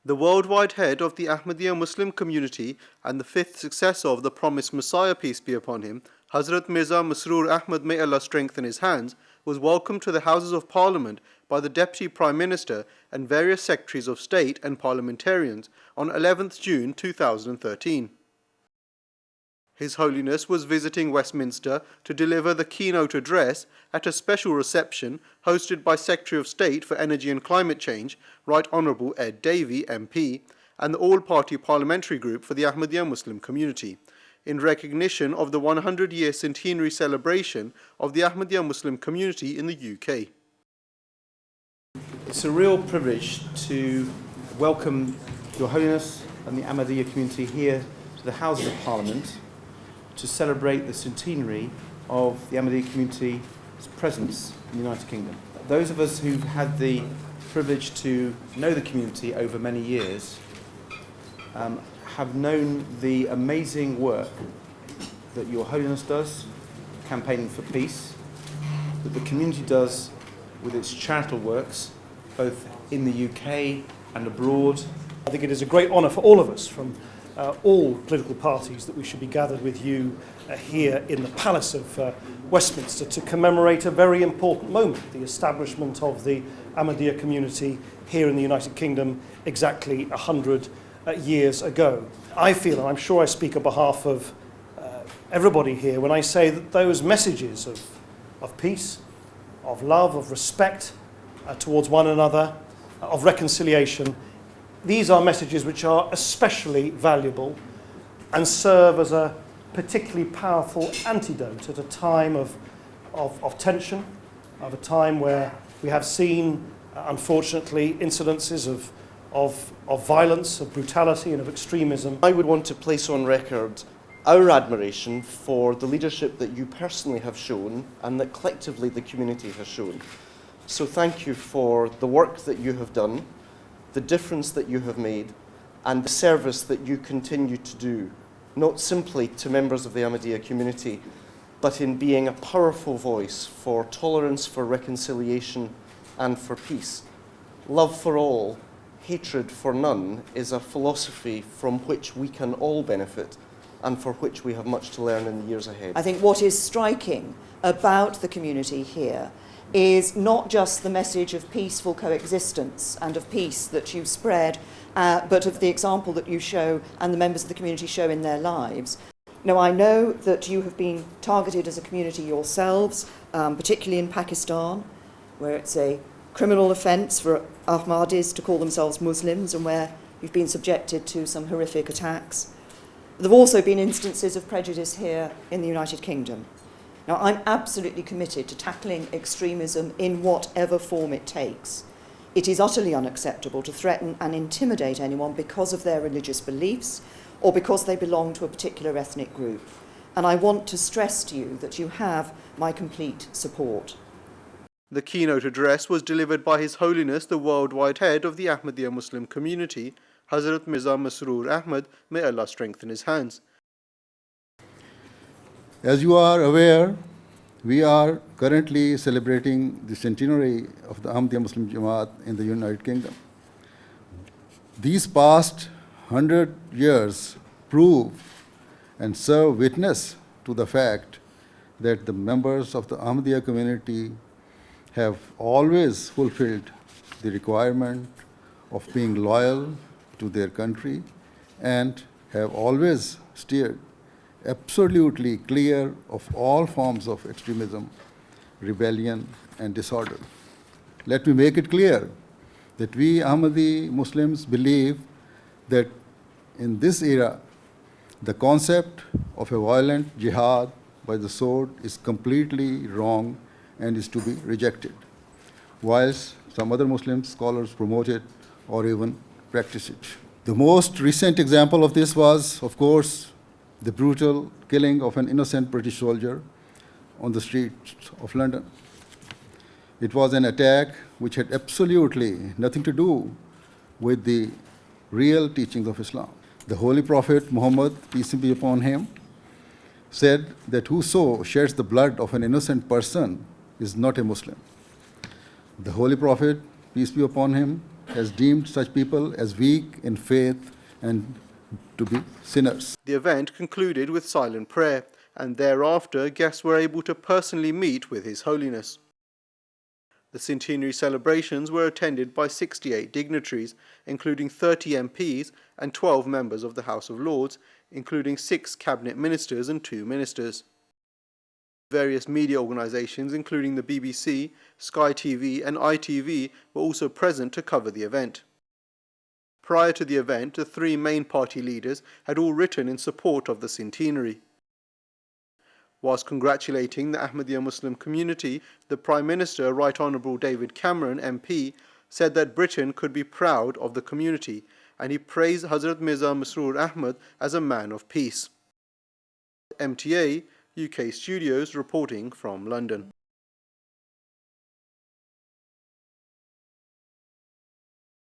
The worldwide head of the Ahmadiyya Muslim Community and the fifth successor of the promised Messiah, peace be upon him, Hazrat Mirza Masroor Ahmad, may Allah strengthen his hands, was welcomed to the Houses of Parliament by the Deputy Prime Minister and various Secretaries of State and parliamentarians on 11th June 2013. His Holiness was visiting Westminster to deliver the keynote address at a special reception hosted by Secretary of State for Energy and Climate Change, Right Honourable Ed Davey MP, and the all-party parliamentary group for the Ahmadiyya Muslim Community, in recognition of the 100-year centenary celebration of the Ahmadiyya Muslim Community in the UK. It's a real privilege to welcome Your Holiness and the Ahmadiyya community here to the Houses of Parliament to celebrate the centenary of the Ahmadiyya community's presence in the United Kingdom. Those of us who've had the privilege to know the community over many years have known the amazing work that Your Holiness does, campaigning for peace, that the community does with its charitable works, both in the UK and abroad. I think it is a great honour for all of us from all political parties that we should be gathered with you here in the Palace of Westminster to commemorate a very important moment, the establishment of the Ahmadiyya community here in the United Kingdom exactly 100 years ago. I feel, and I'm sure I speak on behalf of everybody here, when I say that those messages of peace, of love, of respect towards one another, of reconciliation, these are messages which are especially valuable and serve as a particularly powerful antidote at a time of tension, of a time where we have seen, unfortunately, incidences of violence, of brutality and of extremism. I would want to place on record our admiration for the leadership that you personally have shown and that collectively the community has shown. So thank you for the work that you have done, the difference that you have made, and the service that you continue to do, not simply to members of the Ahmadiyya community, but in being a powerful voice for tolerance, for reconciliation, and for peace. Love for all, hatred for none is a philosophy from which we can all benefit and for which we have much to learn in the years ahead. I think what is striking about the community here is not just the message of peaceful coexistence and of peace that you spread, but of the example that you show and the members of the community show in their lives. Now, I know that you have been targeted as a community yourselves, particularly in Pakistan, where it's a criminal offence for Ahmadis to call themselves Muslims and where you've been subjected to some horrific attacks. There have also been instances of prejudice here in the United Kingdom. Now, I'm absolutely committed to tackling extremism in whatever form it takes. It is utterly unacceptable to threaten and intimidate anyone because of their religious beliefs or because they belong to a particular ethnic group. And I want to stress to you that you have my complete support. The keynote address was delivered by His Holiness the worldwide head of the Ahmadiyya Muslim Community, Hazrat Mirza Masroor Ahmad, may Allah strengthen his hands. As you are aware, we are currently celebrating the centenary of the Ahmadiyya Muslim Jamaat in the United Kingdom. These past 100 years prove and serve witness to the fact that the members of the Ahmadiyya community have always fulfilled the requirement of being loyal to their country and have always steered absolutely clear of all forms of extremism, rebellion, and disorder. Let me make it clear that we Ahmadi Muslims believe that in this era, the concept of a violent jihad by the sword is completely wrong and is to be rejected, whilst some other Muslim scholars promote it or even practice it. The most recent example of this was, of course, the brutal killing of an innocent British soldier on the streets of London. It was an attack which had absolutely nothing to do with the real teachings of Islam. The Holy Prophet Muhammad, peace be upon him, said that whoso sheds the blood of an innocent person is not a Muslim. The Holy Prophet, peace be upon him, has deemed such people as weak in faith and to be sinners. The event concluded with silent prayer, and thereafter guests were able to personally meet with His Holiness. The centenary celebrations were attended by 68 dignitaries, including 30 MPs and 12 members of the House of Lords, including 6 cabinet ministers and 2 ministers. Various media organisations, including the BBC, Sky TV and ITV, were also present to cover the event. Prior to the event, the 3 main party leaders had all written in support of the centenary. Whilst congratulating the Ahmadiyya Muslim community, the Prime Minister, Right Honourable David Cameron MP, said that Britain could be proud of the community, and he praised Hazrat Mirza Masroor Ahmad as a man of peace. MTA UK Studios reporting from London.